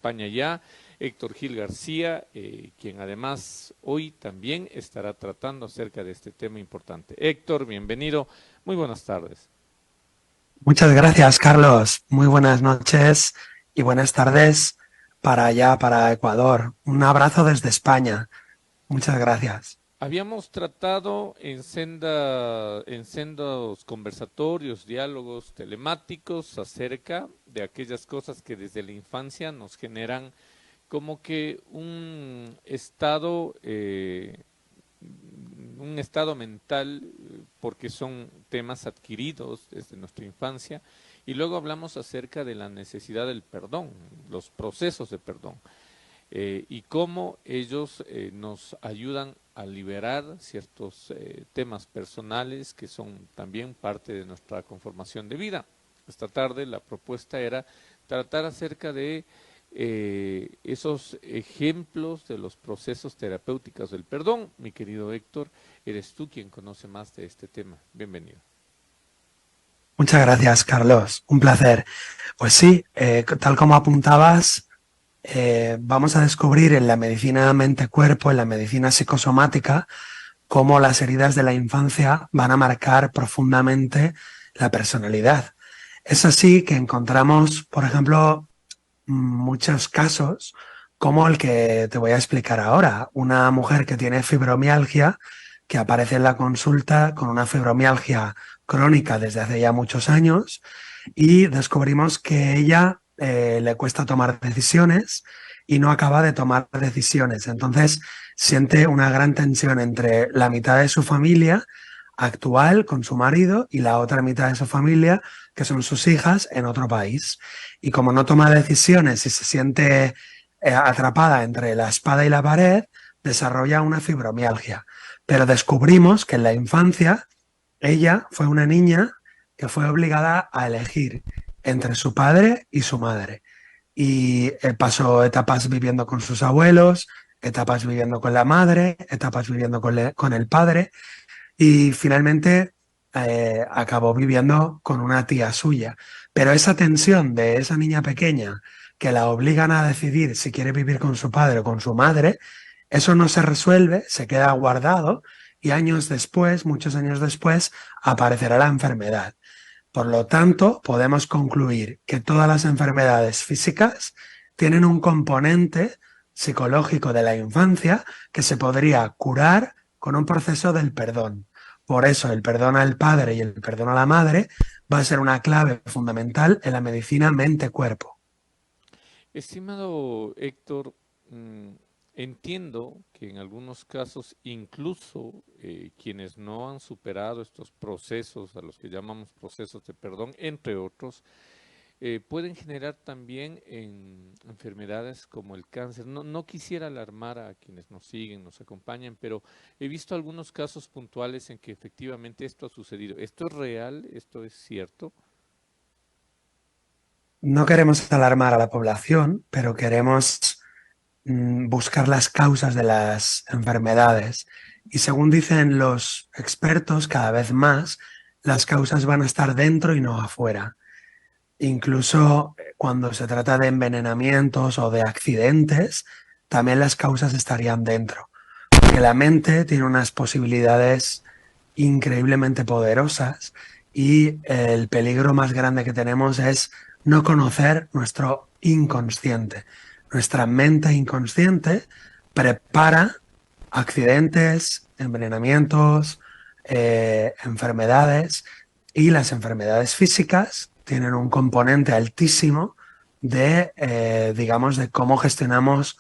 acompaña ya Héctor Gil García, quien además hoy también estará tratando acerca de este tema importante. Héctor, bienvenido, muy buenas tardes. Muchas gracias, Carlos. Muy buenas noches y buenas tardes para allá, para Ecuador. Un abrazo desde España. Muchas gracias. Habíamos tratado en sendos conversatorios, diálogos telemáticos acerca de aquellas cosas que desde la infancia nos generan como que un estado mental, porque son temas adquiridos desde nuestra infancia, y luego hablamos acerca de la necesidad del perdón, los procesos de perdón, y cómo ellos nos ayudan a liberar ciertos temas personales que son también parte de nuestra conformación de vida. Esta tarde la propuesta era tratar acerca de esos ejemplos de los procesos terapéuticos del perdón. Mi querido Héctor, eres tú quien conoce más de este tema. Bienvenido. Muchas gracias, Carlos. Un placer. Pues sí, tal como apuntabas, vamos a descubrir en la medicina mente-cuerpo, en la medicina psicosomática, cómo las heridas de la infancia van a marcar profundamente la personalidad. Es así que encontramos, por ejemplo, muchos casos como el que te voy a explicar ahora. Una mujer que tiene fibromialgia, que aparece en la consulta con una fibromialgia crónica desde hace ya muchos años, y descubrimos que ella le cuesta tomar decisiones y no acaba de tomar decisiones. Entonces siente una gran tensión entre la mitad de su familia actual con su marido y la otra mitad de su familia, que son sus hijas, en otro país. Y como no toma decisiones y se siente atrapada entre la espada y la pared, desarrolla una fibromialgia. Pero descubrimos que en la infancia ella fue una niña que fue obligada a elegir entre su padre y su madre. Y pasó etapas viviendo con sus abuelos, etapas viviendo con la madre, etapas viviendo con el padre, y finalmente acabó viviendo con una tía suya. Pero esa tensión de esa niña pequeña que la obligan a decidir si quiere vivir con su padre o con su madre, eso no se resuelve, se queda guardado y años después, muchos años después, aparecerá la enfermedad. Por lo tanto, podemos concluir que todas las enfermedades físicas tienen un componente psicológico de la infancia que se podría curar con un proceso del perdón. Por eso el perdón al padre y el perdón a la madre va a ser una clave fundamental en la medicina mente-cuerpo. Estimado Héctor, mm, entiendo que en algunos casos incluso quienes no han superado estos procesos, a los que llamamos procesos de perdón, entre otros, pueden generar también en enfermedades como el cáncer. No quisiera alarmar a quienes nos siguen, nos acompañan, pero he visto algunos casos puntuales en que efectivamente esto ha sucedido. ¿Esto es real? ¿Esto es cierto? No queremos alarmar a la población, pero queremos buscar las causas de las enfermedades. Y según dicen los expertos, cada vez más las causas van a estar dentro y no afuera. Incluso cuando se trata de envenenamientos o de accidentes, también las causas estarían dentro. Porque la mente tiene unas posibilidades increíblemente poderosas y el peligro más grande que tenemos es no conocer nuestro inconsciente. Nuestra mente inconsciente prepara accidentes, envenenamientos, enfermedades, y las enfermedades físicas tienen un componente altísimo de, digamos, de cómo gestionamos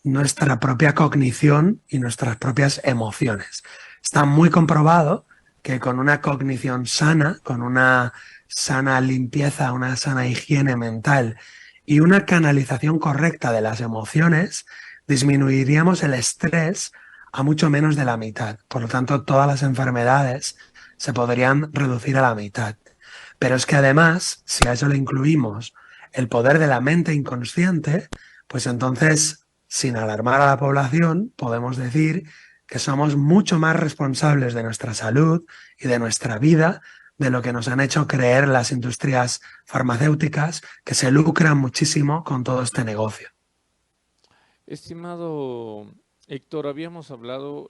nuestra propia cognición y nuestras propias emociones. Está muy comprobado que con una cognición sana, con una sana limpieza, una sana higiene mental y una canalización correcta de las emociones, disminuiríamos el estrés a mucho menos de la mitad. Por lo tanto, todas las enfermedades se podrían reducir a la mitad. Pero es que además, si a eso le incluimos el poder de la mente inconsciente, pues entonces, sin alarmar a la población, podemos decir que somos mucho más responsables de nuestra salud y de nuestra vida de lo que nos han hecho creer las industrias farmacéuticas, que se lucran muchísimo con todo este negocio. Estimado Héctor, habíamos hablado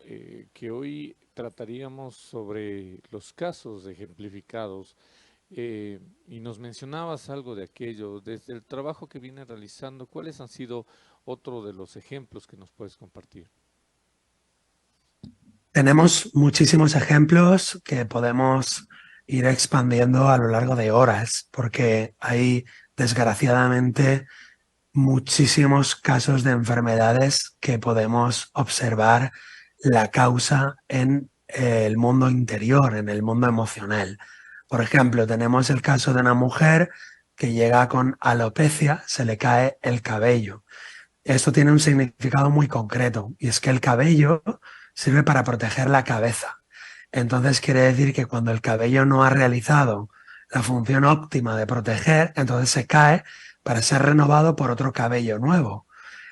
que hoy trataríamos sobre los casos ejemplificados y nos mencionabas algo de aquello. Desde el trabajo que viene realizando, ¿cuáles han sido otro de los ejemplos que nos puedes compartir? Tenemos muchísimos ejemplos que podemos ir expandiendo a lo largo de horas, porque hay desgraciadamente muchísimos casos de enfermedades que podemos observar la causa en el mundo interior, en el mundo emocional. Por ejemplo, tenemos el caso de una mujer que llega con alopecia, se le cae el cabello. Esto tiene un significado muy concreto y es que el cabello sirve para proteger la cabeza. Entonces quiere decir que cuando el cabello no ha realizado la función óptima de proteger, entonces se cae para ser renovado por otro cabello nuevo.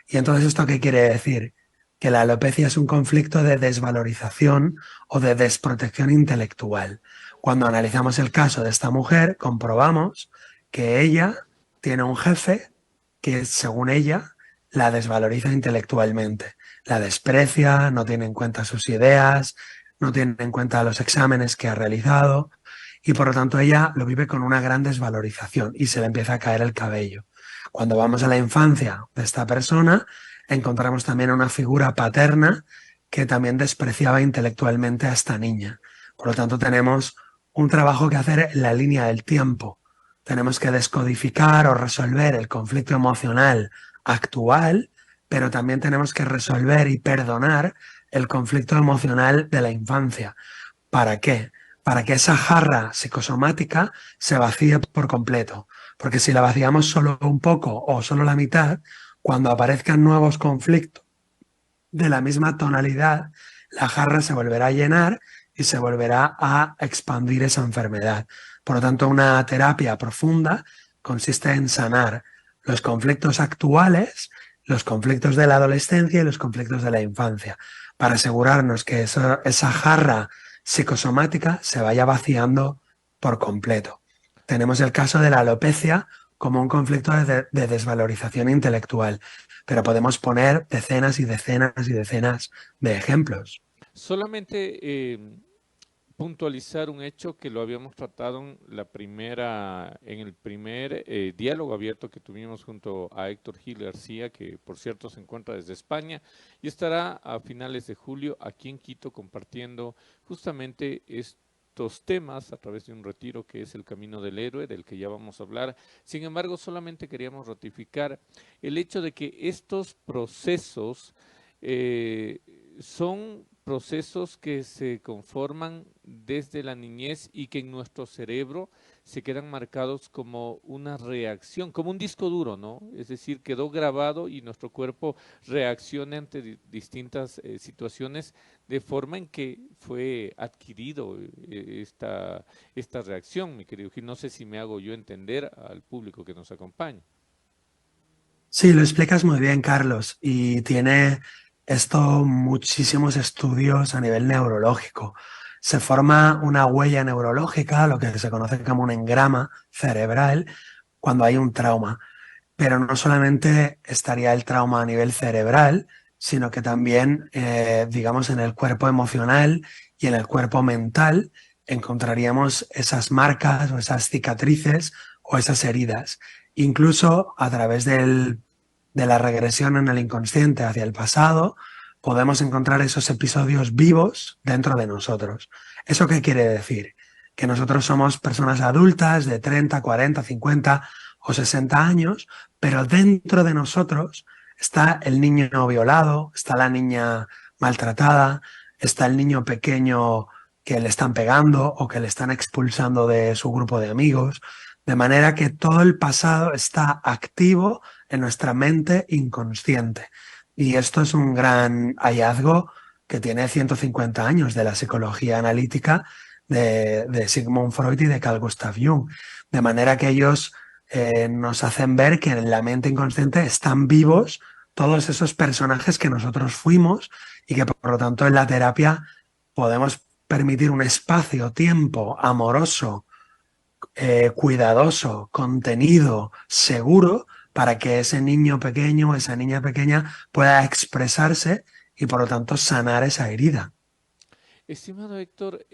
¿Y entonces esto qué quiere decir? Que la alopecia es un conflicto de desvalorización o de desprotección intelectual. Cuando analizamos el caso de esta mujer, comprobamos que ella tiene un jefe que, según ella, la desvaloriza intelectualmente, la desprecia, no tiene en cuenta sus ideas, no tiene en cuenta los exámenes que ha realizado y por lo tanto ella lo vive con una gran desvalorización y se le empieza a caer el cabello. Cuando vamos a la infancia de esta persona, encontramos también una figura paterna que también despreciaba intelectualmente a esta niña. Por lo tanto, tenemos un trabajo que hacer en la línea del tiempo. Tenemos que descodificar o resolver el conflicto emocional actual, pero también tenemos que resolver y perdonar el conflicto emocional de la infancia. ¿Para qué? Para que esa jarra psicosomática se vacíe por completo. Porque si la vaciamos solo un poco o solo la mitad, cuando aparezcan nuevos conflictos de la misma tonalidad, la jarra se volverá a llenar y se volverá a expandir esa enfermedad. Por lo tanto, una terapia profunda consiste en sanar los conflictos actuales, los conflictos de la adolescencia y los conflictos de la infancia, para asegurarnos que esa jarra psicosomática se vaya vaciando por completo. Tenemos el caso de la alopecia como un conflicto de desvalorización intelectual, pero podemos poner decenas y decenas y decenas de ejemplos. Solamente puntualizar un hecho que lo habíamos tratado en el primer diálogo abierto que tuvimos junto a Héctor Gil García, que por cierto se encuentra desde España y estará a finales de julio aquí en Quito compartiendo justamente estos temas a través de un retiro que es el Camino del Héroe, del que ya vamos a hablar. Sin embargo, solamente queríamos ratificar el hecho de que estos procesos eh, son procesos que se conforman desde la niñez y que en nuestro cerebro se quedan marcados como una reacción, como un disco duro, ¿no? Es decir, quedó grabado y nuestro cuerpo reacciona ante distintas situaciones de forma en que fue adquirido esta reacción, mi querido Gil. No sé si me hago yo entender al público que nos acompaña. Sí, lo explicas muy bien, Carlos, y tiene esto muchísimos estudios a nivel neurológico. Se forma una huella neurológica, lo que se conoce como un engrama cerebral, cuando hay un trauma. Pero no solamente estaría el trauma a nivel cerebral, sino que también, digamos, en el cuerpo emocional y en el cuerpo mental encontraríamos esas marcas o esas cicatrices o esas heridas. Incluso a través de la regresión en el inconsciente hacia el pasado, podemos encontrar esos episodios vivos dentro de nosotros. ¿Eso qué quiere decir? Que nosotros somos personas adultas de 30, 40, 50 o 60 años, pero dentro de nosotros está el niño violado, está la niña maltratada, está el niño pequeño que le están pegando o que le están expulsando de su grupo de amigos, de manera que todo el pasado está activo en nuestra mente inconsciente. Y esto es un gran hallazgo que tiene 150 años de la psicología analítica de Sigmund Freud y de Carl Gustav Jung. De manera que ellos nos hacen ver que en la mente inconsciente están vivos todos esos personajes que nosotros fuimos y que por lo tanto en la terapia podemos permitir un espacio-tiempo amoroso, cuidadoso, contenido, seguro para que ese niño pequeño o esa niña pequeña pueda expresarse y por lo tanto sanar esa herida. Estimado Héctor,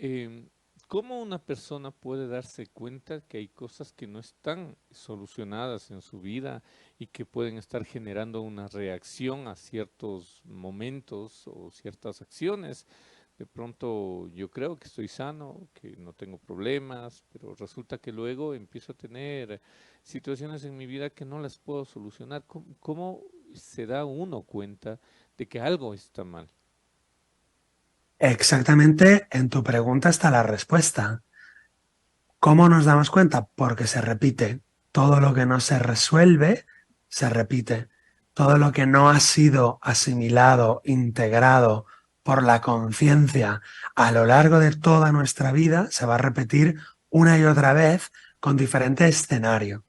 ¿cómo una persona puede darse cuenta que hay cosas que no están solucionadas en su vida y que pueden estar generando una reacción a ciertos momentos o ciertas acciones? De pronto yo creo que estoy sano, que no tengo problemas, pero resulta que luego empiezo a tener situaciones en mi vida que no las puedo solucionar. ¿Cómo se da uno cuenta de que algo está mal? Exactamente en tu pregunta está la respuesta. ¿Cómo nos damos cuenta? Porque se repite. Todo lo que no se resuelve, se repite. Todo lo que no ha sido asimilado, integrado por la conciencia a lo largo de toda nuestra vida, se va a repetir una y otra vez con diferente escenario.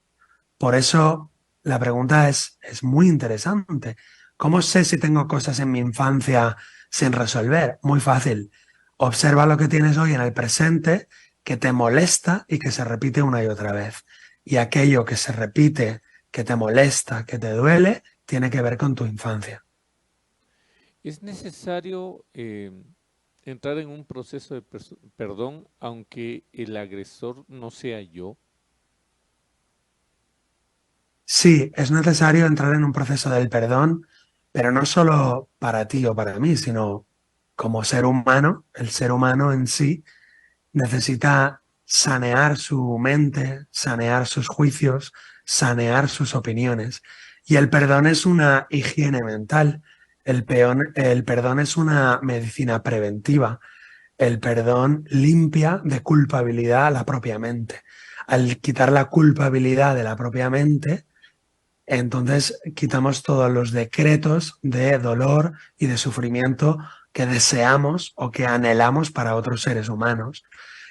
Por eso la pregunta es muy interesante. ¿Cómo sé si tengo cosas en mi infancia sin resolver? Muy fácil. Observa lo que tienes hoy en el presente que te molesta y que se repite una y otra vez. Y aquello que se repite, que te molesta, que te duele, tiene que ver con tu infancia. ¿Es necesario entrar en un proceso de perdón aunque el agresor no sea yo? Sí, es necesario entrar en un proceso del perdón, pero no solo para ti o para mí, sino como ser humano, el ser humano en sí necesita sanear su mente, sanear sus juicios, sanear sus opiniones. Y el perdón es una higiene mental. El perdón es una medicina preventiva. El perdón limpia de culpabilidad a la propia mente. Al quitar la culpabilidad de la propia mente, entonces quitamos todos los decretos de dolor y de sufrimiento que deseamos o que anhelamos para otros seres humanos.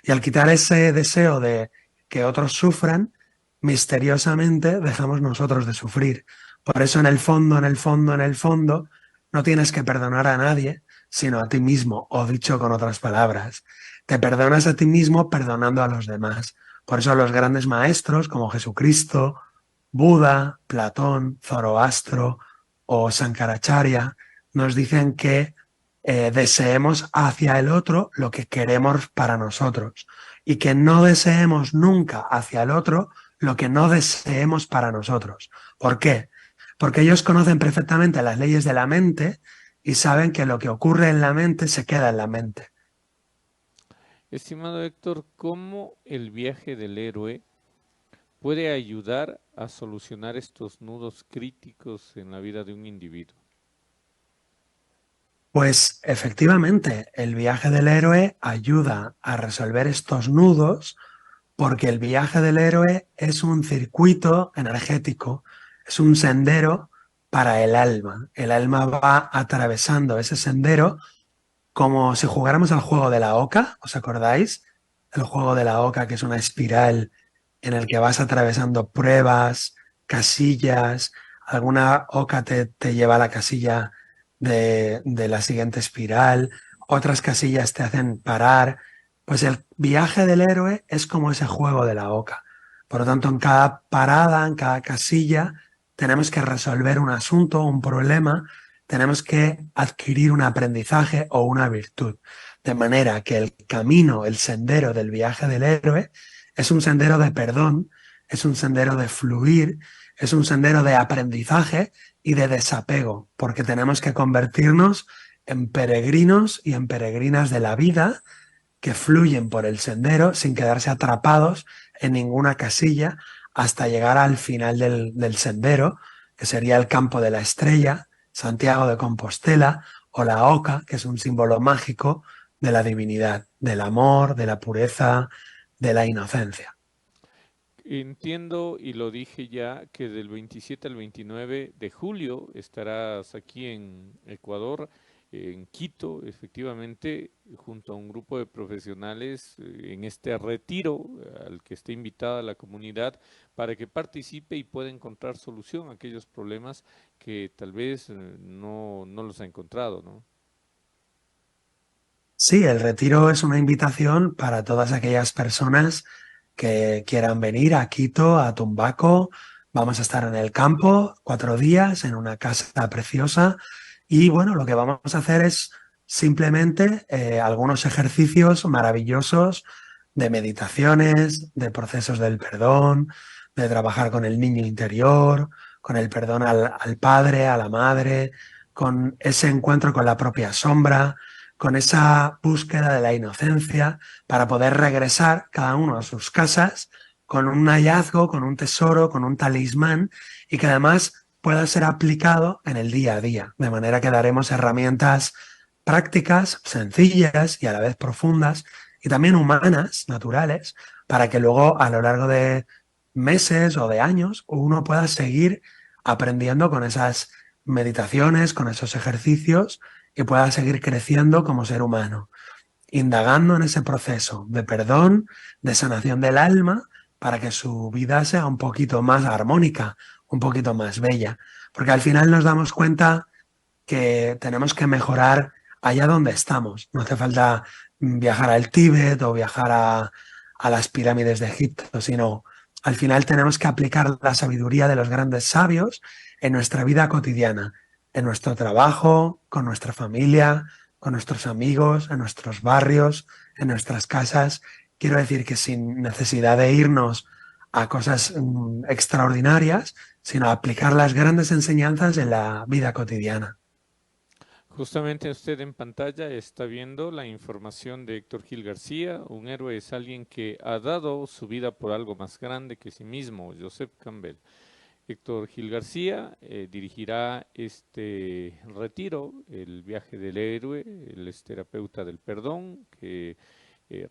Y al quitar ese deseo de que otros sufran, misteriosamente dejamos nosotros de sufrir. Por eso en el fondo, en el fondo, en el fondo, no tienes que perdonar a nadie, sino a ti mismo, o dicho con otras palabras, te perdonas a ti mismo perdonando a los demás. Por eso los grandes maestros como Jesucristo, Buda, Platón, Zoroastro o Sankaracharya nos dicen que deseemos hacia el otro lo que queremos para nosotros y que no deseemos nunca hacia el otro lo que no deseemos para nosotros. ¿Por qué? Porque ellos conocen perfectamente las leyes de la mente y saben que lo que ocurre en la mente se queda en la mente. Estimado Héctor, ¿cómo el viaje del héroe puede ayudar a solucionar estos nudos críticos en la vida de un individuo? Pues efectivamente, el viaje del héroe ayuda a resolver estos nudos porque el viaje del héroe es un circuito energético, es un sendero para el alma. El alma va atravesando ese sendero como si jugáramos al juego de la oca, ¿os acordáis? El juego de la oca, que es una espiral en el que vas atravesando pruebas, casillas, alguna oca te lleva a la casilla de la siguiente espiral, otras casillas te hacen parar. Pues el viaje del héroe es como ese juego de la oca. Por lo tanto, en cada parada, en cada casilla, tenemos que resolver un asunto, un problema, tenemos que adquirir un aprendizaje o una virtud. De manera que el camino, el sendero del viaje del héroe es un sendero de perdón, es un sendero de fluir, es un sendero de aprendizaje y de desapego, porque tenemos que convertirnos en peregrinos y en peregrinas de la vida que fluyen por el sendero sin quedarse atrapados en ninguna casilla hasta llegar al final del sendero, que sería el campo de la estrella, Santiago de Compostela, o la oca, que es un símbolo mágico de la divinidad, del amor, de la pureza, de la inocencia. Entiendo y lo dije ya que del 27 al 29 de julio estarás aquí en Ecuador, en Quito, efectivamente, junto a un grupo de profesionales en este retiro al que esté invitada la comunidad para que participe y pueda encontrar solución a aquellos problemas que tal vez no los ha encontrado, ¿no? Sí, el retiro es una invitación para todas aquellas personas que quieran venir a Quito, a Tumbaco. Vamos a estar en el campo 4 días, en una casa preciosa, y bueno, lo que vamos a hacer es simplemente algunos ejercicios maravillosos de meditaciones, de procesos del perdón, de trabajar con el niño interior, con el perdón al padre, a la madre, con ese encuentro con la propia sombra, con esa búsqueda de la inocencia para poder regresar cada uno a sus casas con un hallazgo, con un tesoro, con un talismán y que además pueda ser aplicado en el día a día, de manera que daremos herramientas prácticas, sencillas y a la vez profundas y también humanas, naturales, para que luego a lo largo de meses o de años uno pueda seguir aprendiendo con esas meditaciones, con esos ejercicios y pueda seguir creciendo como ser humano, indagando en ese proceso de perdón, de sanación del alma, para que su vida sea un poquito más armónica, un poquito más bella. Porque al final nos damos cuenta que tenemos que mejorar allá donde estamos. No hace falta viajar al Tíbet o viajar a las pirámides de Egipto, sino al final tenemos que aplicar la sabiduría de los grandes sabios en nuestra vida cotidiana, en nuestro trabajo, con nuestra familia, con nuestros amigos, en nuestros barrios, en nuestras casas. Quiero decir que sin necesidad de irnos a cosas extraordinarias, sino a aplicar las grandes enseñanzas en la vida cotidiana. Justamente usted en pantalla está viendo la información de Héctor Gil García. Un héroe es alguien que ha dado su vida por algo más grande que sí mismo, Joseph Campbell. Héctor Gil García dirigirá este retiro, el viaje del héroe, él es terapeuta del perdón, que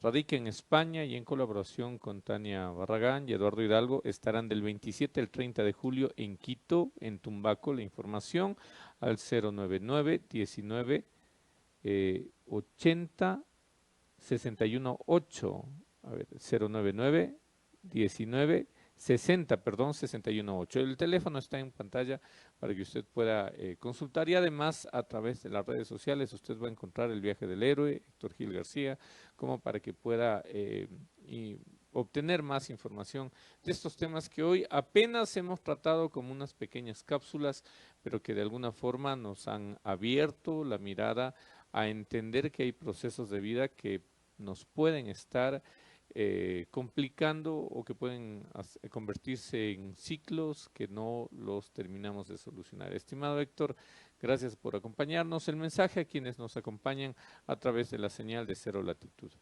radica en España y en colaboración con Tania Barragán y Eduardo Hidalgo estarán del 27 al 30 de julio en Quito, en Tumbaco. La información al 099 19 80 61 8. A ver, 099 19 60, perdón, 618. El teléfono está en pantalla para que usted pueda consultar y además a través de las redes sociales usted va a encontrar el viaje del héroe, Héctor Gil García, como para que pueda obtener más información de estos temas que hoy apenas hemos tratado como unas pequeñas cápsulas, pero que de alguna forma nos han abierto la mirada a entender que hay procesos de vida que nos pueden estar complicando o que pueden convertirse en ciclos que no los terminamos de solucionar. Estimado Héctor, gracias por acompañarnos. El mensaje a quienes nos acompañan a través de la señal de Cero Latitud.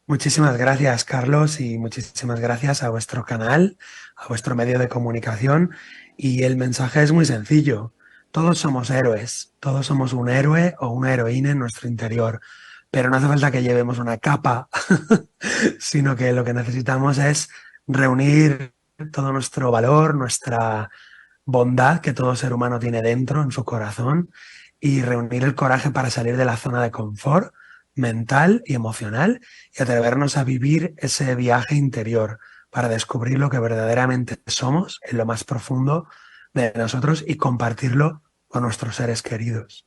Muchísimas gracias, Carlos, y muchísimas gracias a vuestro canal, a vuestro medio de comunicación. Y el mensaje es muy sencillo. Todos somos héroes, todos somos un héroe o una heroína en nuestro interior, pero no hace falta que llevemos una capa, sino que lo que necesitamos es reunir todo nuestro valor, nuestra bondad que todo ser humano tiene dentro, en su corazón, y reunir el coraje para salir de la zona de confort mental y emocional y atrevernos a vivir ese viaje interior para descubrir lo que verdaderamente somos en lo más profundo de nosotros y compartirlo con nuestros seres queridos.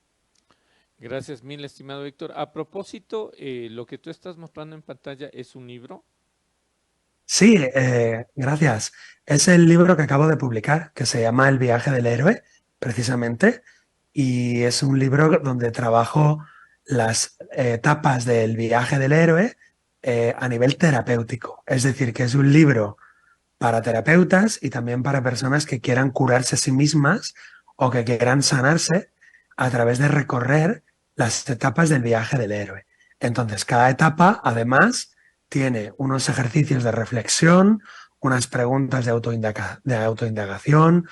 Gracias mil, estimado Héctor. A propósito, lo que tú estás mostrando en pantalla es un libro. Sí, gracias. Es el libro que acabo de publicar, que se llama El viaje del héroe, precisamente, y es un libro donde trabajo las etapas del viaje del héroe a nivel terapéutico. Es decir, que es un libro para terapeutas y también para personas que quieran curarse a sí mismas o que quieran sanarse a través de recorrer las etapas del viaje del héroe. Entonces, cada etapa, además, tiene unos ejercicios de reflexión, unas preguntas de autoindagación,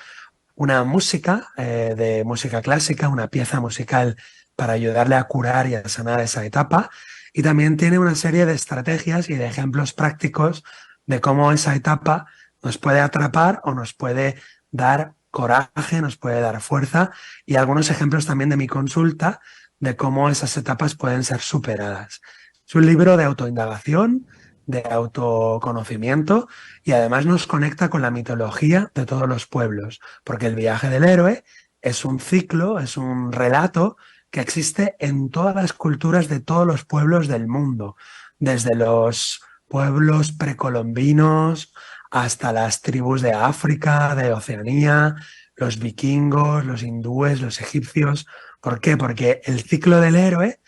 una música de música clásica, una pieza musical para ayudarle a curar y a sanar esa etapa. Y también tiene una serie de estrategias y de ejemplos prácticos de cómo esa etapa nos puede atrapar o nos puede dar coraje, nos puede dar fuerza y algunos ejemplos también de mi consulta de cómo esas etapas pueden ser superadas. Es un libro de autoindagación, de autoconocimiento y además nos conecta con la mitología de todos los pueblos, porque el viaje del héroe es un ciclo, es un relato que existe en todas las culturas de todos los pueblos del mundo, desde los pueblos precolombinos hasta las tribus de África, de Oceanía, los vikingos, los hindúes, los egipcios. ¿Por qué? Porque el ciclo del héroe,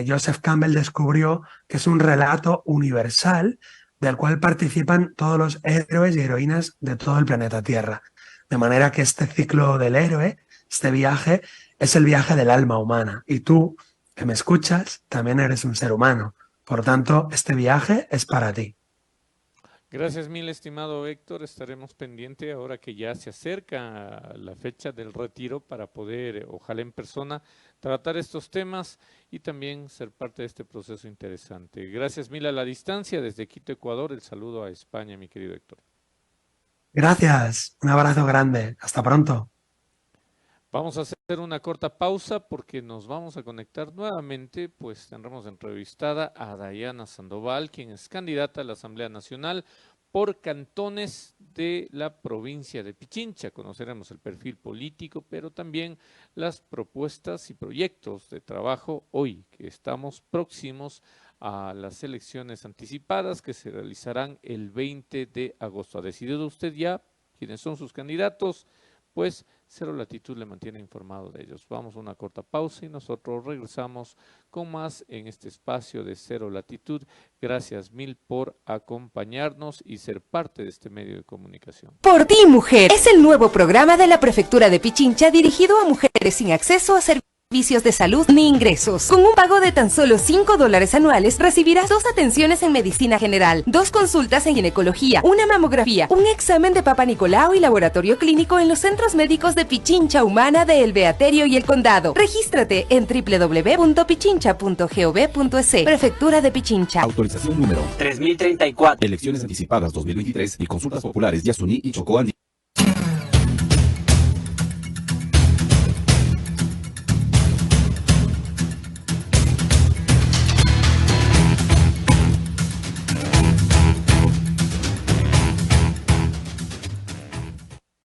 Joseph Campbell descubrió que es un relato universal del cual participan todos los héroes y heroínas de todo el planeta Tierra. De manera que este ciclo del héroe, este viaje, es el viaje del alma humana. Y tú, que me escuchas, también eres un ser humano. Por tanto, este viaje es para ti. Gracias mil, estimado Héctor. Estaremos pendiente ahora que ya se acerca la fecha del retiro para poder, ojalá en persona, tratar estos temas y también ser parte de este proceso interesante. Gracias mil a la distancia desde Quito, Ecuador. El saludo a España, mi querido Héctor. Gracias, un abrazo grande. Hasta pronto. Vamos a hacer una corta pausa porque nos vamos a conectar nuevamente, pues tendremos entrevistada a Dayana Sandoval, quien es candidata a la Asamblea Nacional por cantones de la provincia de Pichincha. Conoceremos el perfil político, pero también las propuestas y proyectos de trabajo hoy, que estamos próximos a las elecciones anticipadas que se realizarán el 20 de agosto. ¿Ha decidido usted ya quiénes son sus candidatos? Pues Cero Latitud le mantiene informado de ellos. Vamos a una corta pausa y nosotros regresamos con más en este espacio de Cero Latitud. Gracias mil por acompañarnos y ser parte de este medio de comunicación. Por ti, mujer, es el nuevo programa de la Prefectura de Pichincha dirigido a mujeres sin acceso a servicios de salud ni ingresos. Con un pago de tan solo $5 anuales recibirás 2 atenciones en medicina general, 2 consultas en ginecología, una mamografía, un examen de Papa Nicolau y laboratorio clínico en los centros médicos de Pichincha Humana de El Beaterio y El Condado. Regístrate en www.pichincha.gov.es. Prefectura de Pichincha. Autorización número 3034. Elecciones anticipadas 2023 y consultas populares Yasuní y Chocó Andino.